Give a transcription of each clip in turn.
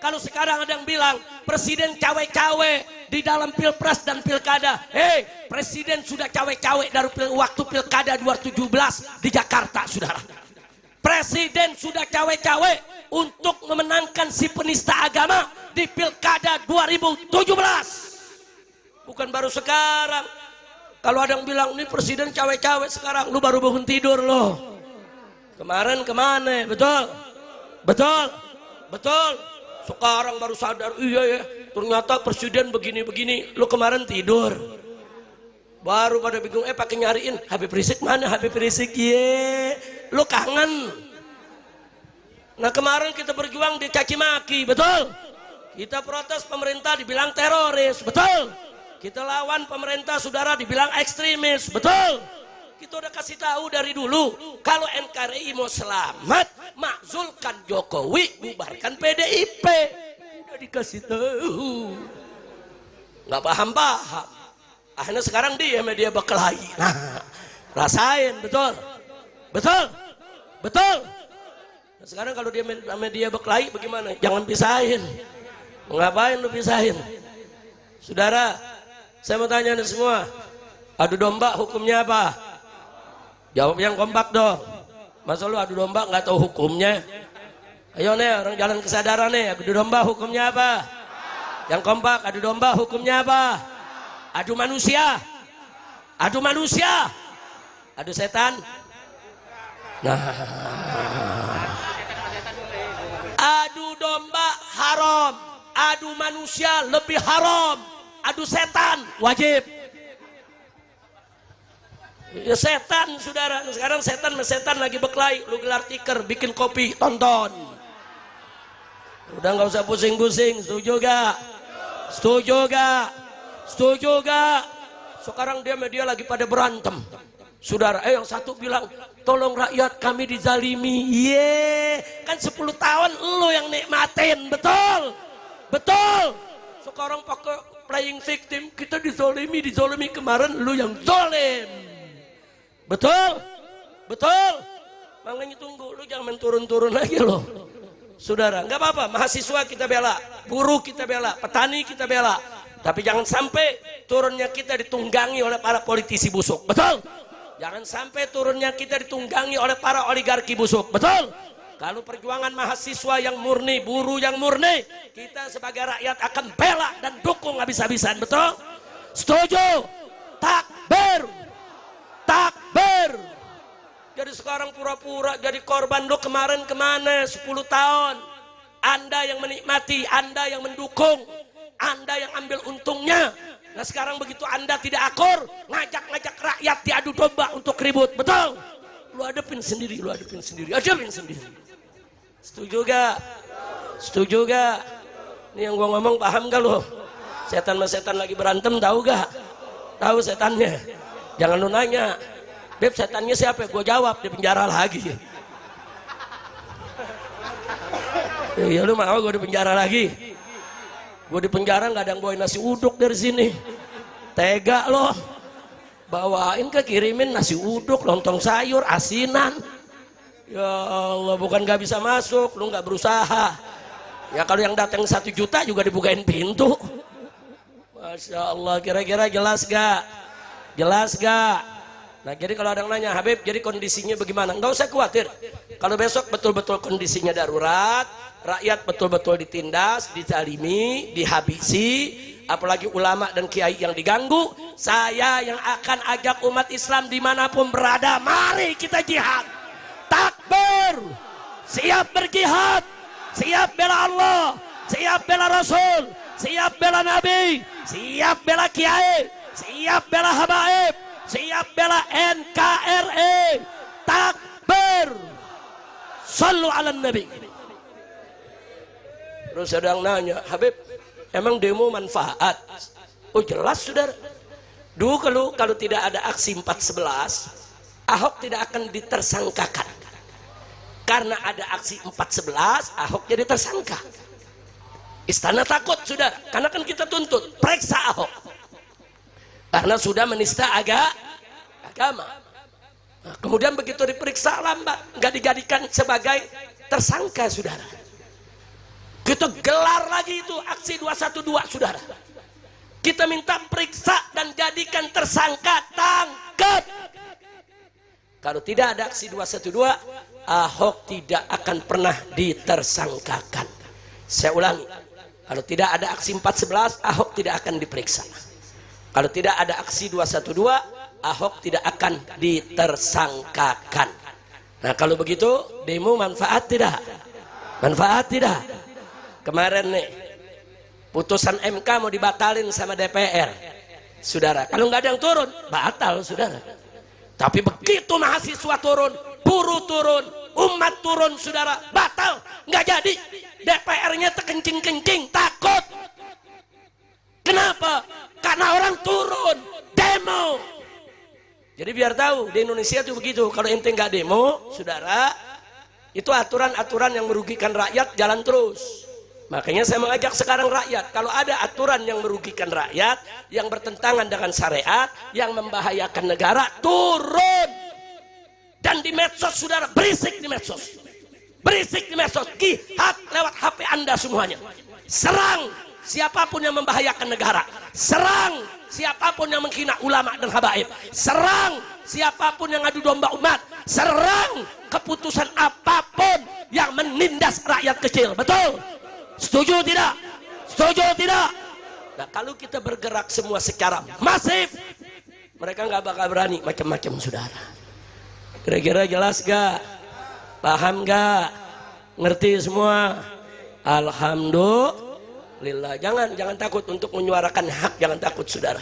Kalau sekarang ada yang bilang presiden cawe-cawe di dalam pilpres dan pilkada. Presiden sudah cawe-cawe dari waktu pilkada 2017 di Jakarta, saudara. Presiden sudah cawe-cawe untuk memenangkan si penista agama di pilkada 2017. Bukan baru sekarang. Kalau ada yang bilang ini presiden cawe-cawe sekarang, lu baru bangun tidur loh. Kemarin kemana? Betul? Betul? Betul? Sekarang baru sadar, iya ya, ternyata presiden begini-begini. Lu kemarin tidur. Baru pada bingung, pakai nyariin Habib Rizik mana? Habib Rizik, lu kangen. Nah kemarin kita berjuang dicaci maki, betul? Kita protes pemerintah dibilang teroris, betul? Kita lawan pemerintah saudara dibilang ekstremis, betul? Kita udah kasih tahu dari dulu, kalau NKRI mau selamat, makzulkan Jokowi, bubarkan PDIP. Udah dikasih tahu, nggak paham-paham. Akhirnya sekarang dia media berkelahi. Nah, rasain, betul, betul, betul. Nah, sekarang kalau dia media berkelahi, bagaimana? Jangan pisahin. Ngapain lu pisahin? Saudara, saya mau tanya nih semua, adu domba hukumnya apa? Jawab yang kompak dong. Masa lu adu domba nggak tahu hukumnya? Ayo nih orang jalan kesadaran nih, adu domba hukumnya apa? Yang kompak, adu domba hukumnya apa? Adu manusia. Adu manusia. Adu setan. Nah. Adu domba haram. Adu manusia lebih haram. Adu setan wajib. Ya setan saudara, sekarang setan lagi berkelahi. Lu gelar tikar, bikin kopi, tonton. Udah nggak usah pusing-pusing. Setuju gak? Setuju gak? Setuju gak? Sekarang dia media lagi pada berantem. Saudara, yang satu bilang tolong rakyat kami dizalimi. Kan 10 tahun lu yang nikmatin, betul? Betul? Sekarang pakai playing victim, kita dizolimi kemarin lu yang zolim. Betul? Betul? Makanya tunggu, lu jangan turun-turun lagi loh. Saudara, nggak apa-apa, mahasiswa kita bela, buruh kita bela, petani kita bela. Tapi jangan sampai turunnya kita ditunggangi oleh para politisi busuk. Betul? Jangan sampai turunnya kita ditunggangi oleh para oligarki busuk. Betul? Kalau perjuangan mahasiswa yang murni, buruh yang murni, kita sebagai rakyat akan bela dan dukung habis-habisan. Betul? Setuju? Takbir! Takbir. Jadi sekarang pura-pura jadi korban. Lo kemarin kemana 10 tahun? Anda yang menikmati, Anda yang mendukung, Anda yang ambil untungnya. Nah sekarang begitu Anda tidak akur, ngajak-ngajak rakyat diadu domba untuk ribut. Betul? Lu hadapin sendiri, hadapin sendiri. Setuju gak? Setuju gak? Ini yang gua ngomong paham gak lo? Setan sama setan lagi berantem, tahu gak? Tahu setannya? Jangan lu nanya, Beb setannya siapa? Gue jawab, di penjara lagi. Ya lu mau gue di penjara lagi? Gue di penjara nggak ada yang bawain nasi uduk dari sini. Tega loh. Bawain kirimin nasi uduk, lontong sayur, asinan. Ya Allah, bukan nggak bisa masuk, lu nggak berusaha. Ya kalau yang datang 1 juta juga dibukain pintu. Masya Allah, kira-kira jelas gak? Jelas gak? Nah jadi kalau ada yang nanya, Habib jadi kondisinya bagaimana? Nggak usah khawatir. Kalau besok betul-betul kondisinya darurat, rakyat betul-betul ditindas, dizalimi, dihabisi, apalagi ulama dan kiai yang diganggu, saya yang akan ajak umat Islam dimanapun berada, mari kita jihad. Takbir, siap berjihad, siap bela Allah, siap bela Rasul, siap bela Nabi, siap bela kiai, siap bela habaib, siap bela NKRI. Takbir, sallu ala nabi. Terus ada yang nanya, Habib emang demo manfaat? Oh jelas saudara. Dulu kalau tidak ada aksi 411, Ahok tidak akan ditersangkakan. Karena ada aksi 411, Ahok jadi tersangka. Istana takut saudara, karena kan kita tuntut periksa Ahok karena sudah menista agama. Nah, kemudian begitu diperiksa lambat, nggak dijadikan sebagai tersangka saudara. Kita gelar lagi itu aksi 212, saudara. Kita minta periksa dan jadikan tersangka, tangkap. Kalau tidak ada aksi 212, Ahok tidak akan pernah ditersangkakan. Saya ulangi, kalau tidak ada aksi 411, Ahok tidak akan diperiksa. Kalau tidak ada aksi 212, Ahok tidak akan ditersangkakan. Nah kalau begitu, demo manfaat tidak? Manfaat tidak? Kemarin nih, putusan MK mau dibatalin sama DPR, saudara. Kalau nggak ada yang turun, batal, saudara. Tapi begitu mahasiswa turun, buruh turun, umat turun, saudara, batal, nggak jadi. DPR-nya terkencing-kencing, takut. Kenapa? Karena orang turun, demo. Jadi biar tahu, di Indonesia itu begitu. Kalau ente nggak demo, saudara, itu aturan-aturan yang merugikan rakyat jalan terus. Makanya saya mengajak sekarang rakyat, kalau ada aturan yang merugikan rakyat, yang bertentangan dengan syariat, yang membahayakan negara, turun. Dan di medsos, saudara, berisik di medsos. Berisik di medsos, jihad lewat HP Anda semuanya. Serang siapapun yang membahayakan negara. Serang siapapun yang menghina ulama dan habaib. Serang siapapun yang adu domba umat. Serang keputusan apapun yang menindas rakyat kecil. Betul? Setuju tidak? Setuju tidak? Nah kalau kita bergerak semua secara masif, mereka nggak bakal berani macam-macam, saudara. Kira-kira jelas gak? Paham gak? Ngerti semua? Alhamdulillah. Jangan takut untuk menyuarakan hak, jangan takut, saudara.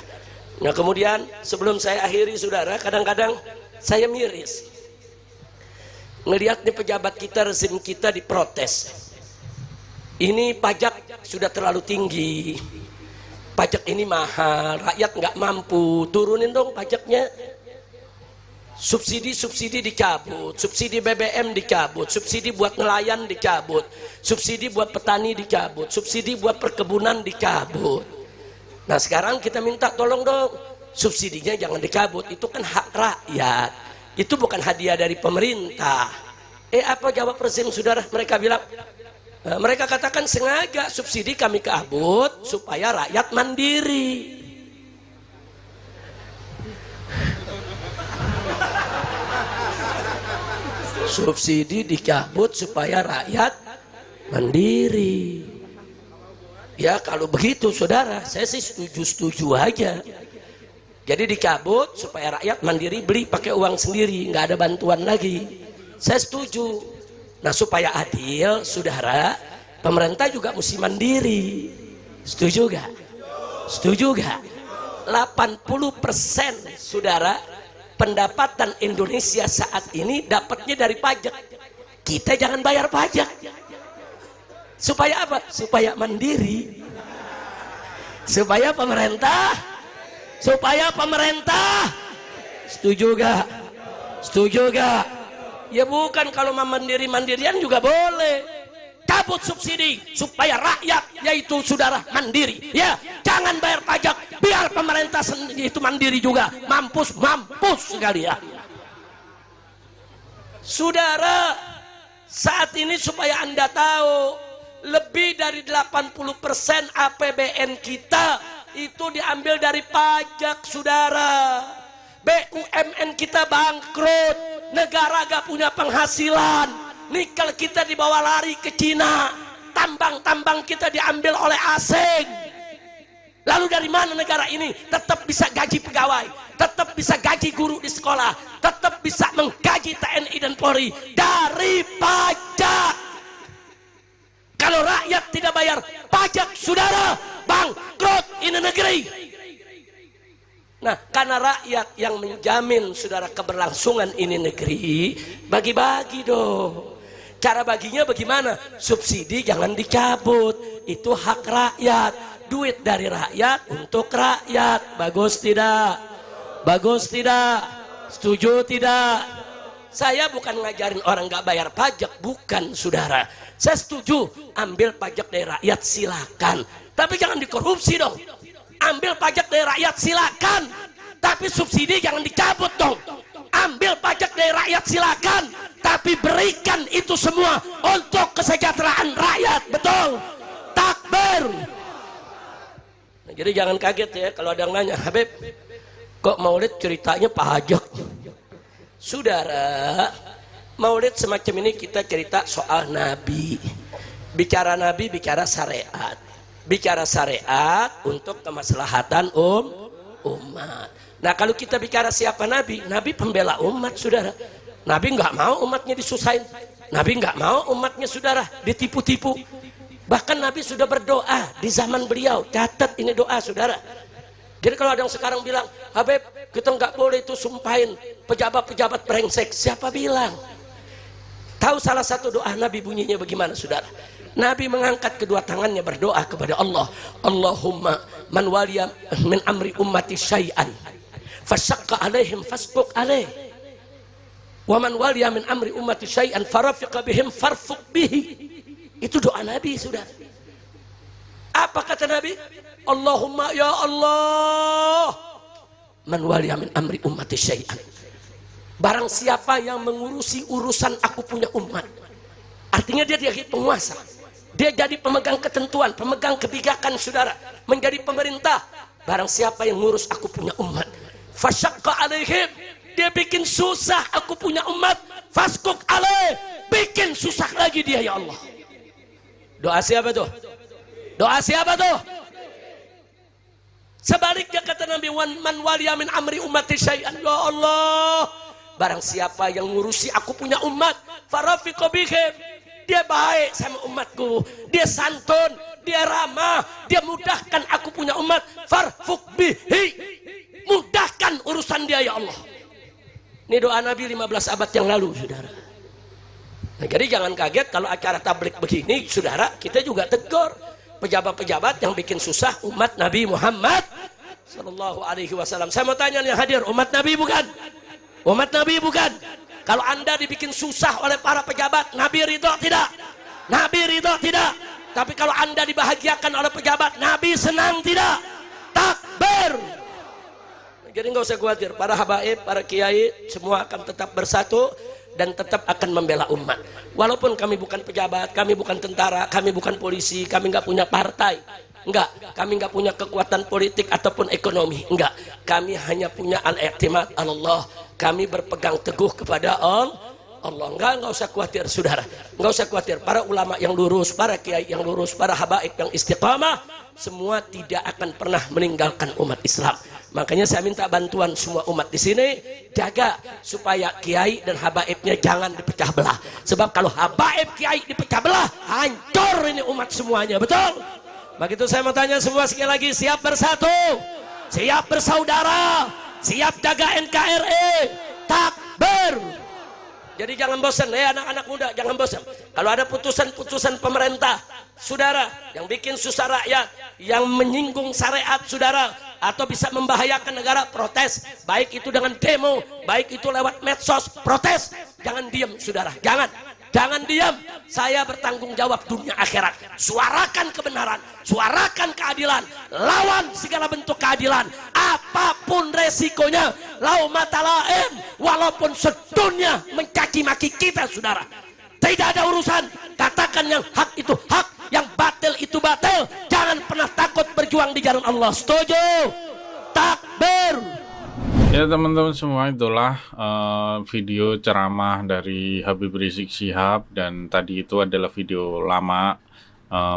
Nah kemudian sebelum saya akhiri, saudara, kadang-kadang saya miris ngelihat nih pejabat kita, rezim kita diprotes. Ini pajak sudah terlalu tinggi, pajak ini mahal, rakyat nggak mampu, turunin dong pajaknya. Subsidi dicabut, subsidi BBM dicabut, subsidi buat nelayan dicabut, subsidi buat petani dicabut, subsidi buat perkebunan dicabut. Nah sekarang kita minta tolong dong, subsidinya jangan dicabut, itu kan hak rakyat, itu bukan hadiah dari pemerintah. Apa jawab rezim, saudara? Mereka bilang, mereka katakan sengaja subsidi kami cabut supaya rakyat mandiri. Subsidi dicabut supaya rakyat mandiri. Ya kalau begitu, saudara, saya sih setuju aja. Jadi dicabut supaya rakyat mandiri, beli pakai uang sendiri, nggak ada bantuan lagi. Saya setuju. Nah supaya adil, saudara, pemerintah juga mesti mandiri. Setuju gak? Setuju gak? 80% saudara, pendapatan Indonesia saat ini dapatnya dari pajak. Kita jangan bayar pajak. Supaya apa? Supaya mandiri. Supaya pemerintah. Setuju gak? Setuju gak? Ya bukan, kalau mandiri-mandirian juga boleh. Cabut subsidi supaya rakyat, yaitu saudara, mandiri. Ya, jangan bayar pajak, biar pemerintah itu mandiri juga. Mampus sekalian. Saudara, saat ini supaya Anda tahu, lebih dari 80% APBN kita itu diambil dari pajak, saudara. BUMN kita bangkrut, negara gak punya penghasilan, nikel kita dibawa lari ke Cina, tambang-tambang kita diambil oleh asing. Lalu dari mana negara ini tetap bisa gaji pegawai, tetap bisa gaji guru di sekolah, tetap bisa menggaji TNI dan Polri? Dari pajak. Kalau rakyat tidak bayar pajak, saudara, bangkrut ini negeri. Nah, karena rakyat yang menjamin, saudara, keberlangsungan ini negeri, bagi-bagi dong. Cara baginya bagaimana? Subsidi jangan dicabut, itu hak rakyat. Duit dari rakyat untuk rakyat. Bagus tidak? Bagus tidak? Setuju tidak? Saya bukan ngajarin orang gak bayar pajak, bukan, saudara. Saya setuju ambil pajak dari rakyat, silakan. Tapi jangan dikorupsi dong. Ambil pajak dari rakyat silakan, tapi subsidi jangan dicabut dong. Ambil pajak dari rakyat silakan, tapi berikan itu semua untuk kesejahteraan rakyat. Betul? Nah, jadi jangan kaget ya kalau ada yang nanya, Habib, kok maulid ceritanya pajak? Saudara, maulid semacam ini kita cerita soal Nabi. Bicara Nabi, bicara syariat. Bicara syariat untuk kemaslahatan umat. Nah kalau kita bicara siapa Nabi, Nabi pembela umat, saudara. Nabi nggak mau umatnya disusahin. Nabi nggak mau umatnya, saudara, ditipu-tipu. Bahkan Nabi sudah berdoa di zaman beliau. Catat ini doa, saudara. Jadi kalau ada yang sekarang bilang, Habib, kita nggak boleh itu sumpahin pejabat-pejabat brengsek. Siapa bilang? Tahu salah satu doa Nabi bunyinya bagaimana, saudara? Nabi mengangkat kedua tangannya berdoa kepada Allah. Allahumma man waliya min amri ummati syai'an fasyaqqa alaihim fasbuq alaih. Wa man waliya min amri ummati syai'an farafiqa bihim farfuq bihi. Itu doa Nabi, saudara. Apa kata Nabi? Allahumma ya Allah, man waliya min amri ummati syai'an. Barang siapa yang mengurusi urusan aku punya umat. Artinya dia jadi penguasa. Dia jadi pemegang ketentuan, pemegang kebijakan, saudara. Menjadi pemerintah. Barang siapa yang ngurus aku punya umat. Fasyaqqa alaihim. Dia bikin susah aku punya umat. Faskuk alaih. Bikin susah lagi dia, ya Allah. Doa siapa tuh? Doa siapa tuh? Sebaliknya kata Nabi, man waliya min amri ummati syai'an. Ya Allah, barang siapa yang ngurusi aku punya umat, farafiqa bihim. Dia baik sama umatku, dia santun, dia ramah, dia mudahkan aku punya umat. Farfuq bihi. Mudahkan urusan dia, ya Allah. Ini doa Nabi 15 abad yang lalu, saudara. Nah, jadi jangan kaget kalau acara tablik begini, saudara, kita juga tegur pejabat-pejabat yang bikin susah umat Nabi Muhammad sallallahu alaihi wasallam. Saya mau tanya yang hadir, umat Nabi bukan? Umat Nabi bukan? Kalau Anda dibikin susah oleh para pejabat, Nabi ridho tidak? Nabi ridho tidak? Tapi kalau Anda dibahagiakan oleh pejabat, Nabi senang tidak? Takbir. Jadi nggak usah khawatir, para habaib, para kiai semua akan tetap bersatu dan tetap akan membela umat. Walaupun kami bukan pejabat, kami bukan tentara, kami bukan polisi, kami nggak punya partai, enggak, kami nggak punya kekuatan politik ataupun ekonomi, enggak, kami hanya punya al-i'timad Allah. Kami berpegang teguh kepada Allah. Enggak usah khawatir, saudara, nggak usah khawatir. Para ulama yang lurus, para kiai yang lurus, para habaib yang istiqamah, semua tidak akan pernah meninggalkan umat Islam. Makanya saya minta bantuan semua umat di sini, jaga supaya kiai dan habaibnya jangan dipecah belah. Sebab kalau habaib kiai dipecah belah, hancur ini umat semuanya, betul? Begitu saya mau tanya semua sekali lagi, siap bersatu, siap bersaudara, siap jaga NKRI, takbir. Jadi jangan bosan, ya anak-anak muda, jangan bosan. Kalau ada putusan-putusan pemerintah, saudara, yang bikin susah rakyat, yang menyinggung syariat, saudara, atau bisa membahayakan negara, protes. Baik itu dengan demo, baik itu lewat medsos, protes. Jangan diam, saudara, jangan diam. Saya bertanggung jawab dunia akhirat. Suarakan kebenaran, suarakan keadilan, lawan segala bentuk keadilan, apapun resikonya. Lau matalain, walaupun sedunia mencaci maki kita, saudara, tidak ada urusan. Katakan yang hak itu hak, yang batil itu batil. Jangan pernah takut berjuang di jalan Allah. Setuju? Takbir. Ya teman-teman semua, itulah video ceramah dari Habib Rizik Syihab. Dan tadi itu adalah video lama,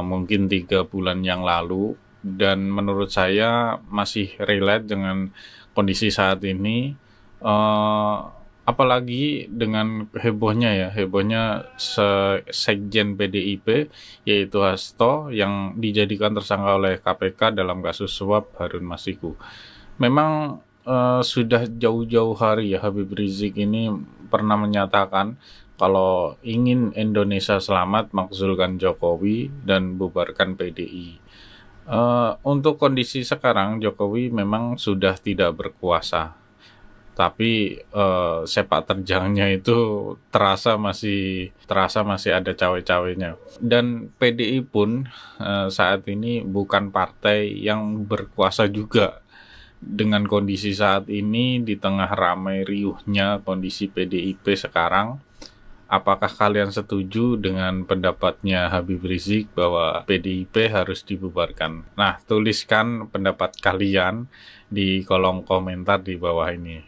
mungkin 3 bulan yang lalu. Dan menurut saya masih relate dengan kondisi saat ini. Apalagi dengan hebohnya Sekjen PDIP yaitu Hasto yang dijadikan tersangka oleh KPK dalam kasus suap Harun Masiku. Memang sudah jauh-jauh hari ya Habib Rizik ini pernah menyatakan kalau ingin Indonesia selamat, makzulkan Jokowi dan bubarkan PDI. Untuk kondisi sekarang Jokowi memang sudah tidak berkuasa. Tapi sepak terjangnya itu terasa masih ada cawe-cawenya. Dan PDI pun saat ini bukan partai yang berkuasa juga. Dengan kondisi saat ini di tengah ramai riuhnya kondisi PDIP sekarang, Apakah kalian setuju dengan pendapatnya Habib Rizik bahwa PDIP harus dibubarkan? Nah, tuliskan pendapat kalian di kolom komentar di bawah ini.